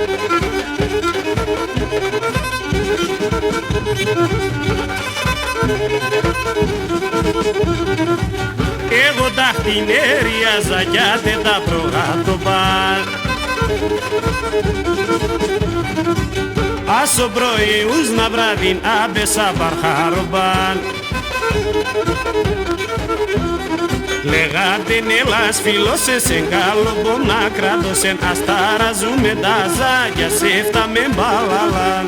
Εγώ τα χτινέριαζα κι άτε τα προγάτωπα. Άσο πρωίους να βράδυν άμπεσα παρχάρομπαν. Λέγατε νέλας φίλωσες εν κάλομπο να κράτωσεν αστάρα ζούμε τα ζάκια σε φτάμε μπαλαλάν.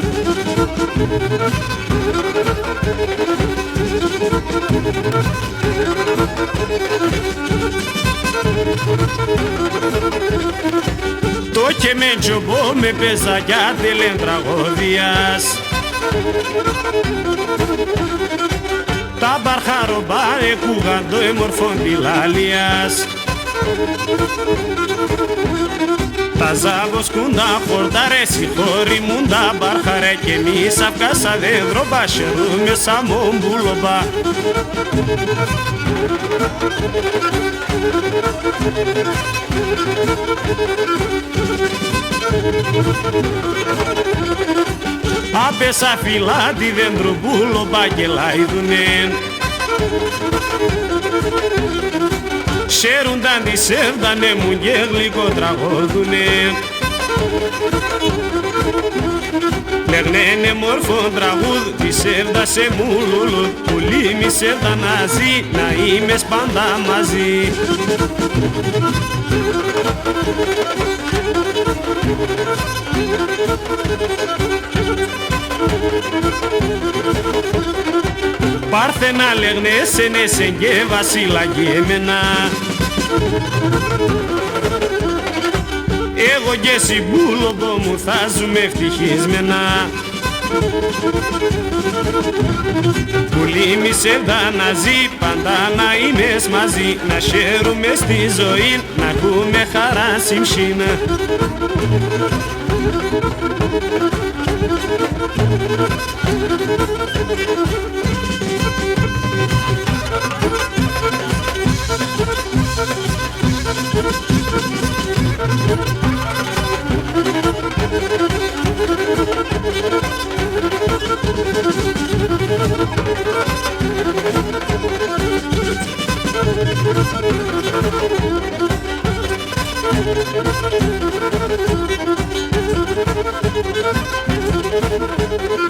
Το και με τζομπό με πεζακιά τελεν τραγωδίας. Τα μπαρχαρομπά εκούγαν το εμορφόν πιλάλιας. Τα ζάβοσκουν τα χορτάρε συγχωρημούν τα μπαρχαρέ και εμείς αυκάσα δέντροπα χαιρούμε σαν μομπούλοπα. Άπεσα φυλάτι δέντροπούλοπα και λαϊδουνεν. Χαίρουνταν τη σέρδανε μου και γλυκό τραγώδουνε. Λέγνένε μόρφο τραγούδ τη σέρδα σε μουλουλου που λίμη σέρδα να ζει να είμαι πάντα μαζί. Πάρθενα λέγνεσενε και βασιλαγέμενα. Εγώ και συμπούλοπο μου θα ζούμε ευτυχισμένα. Που λίμησε να ζει πάντα να είμαι μαζί. Να χαίρουμε στη ζωή να ακούμε χαρά συμψίνα. Thank you.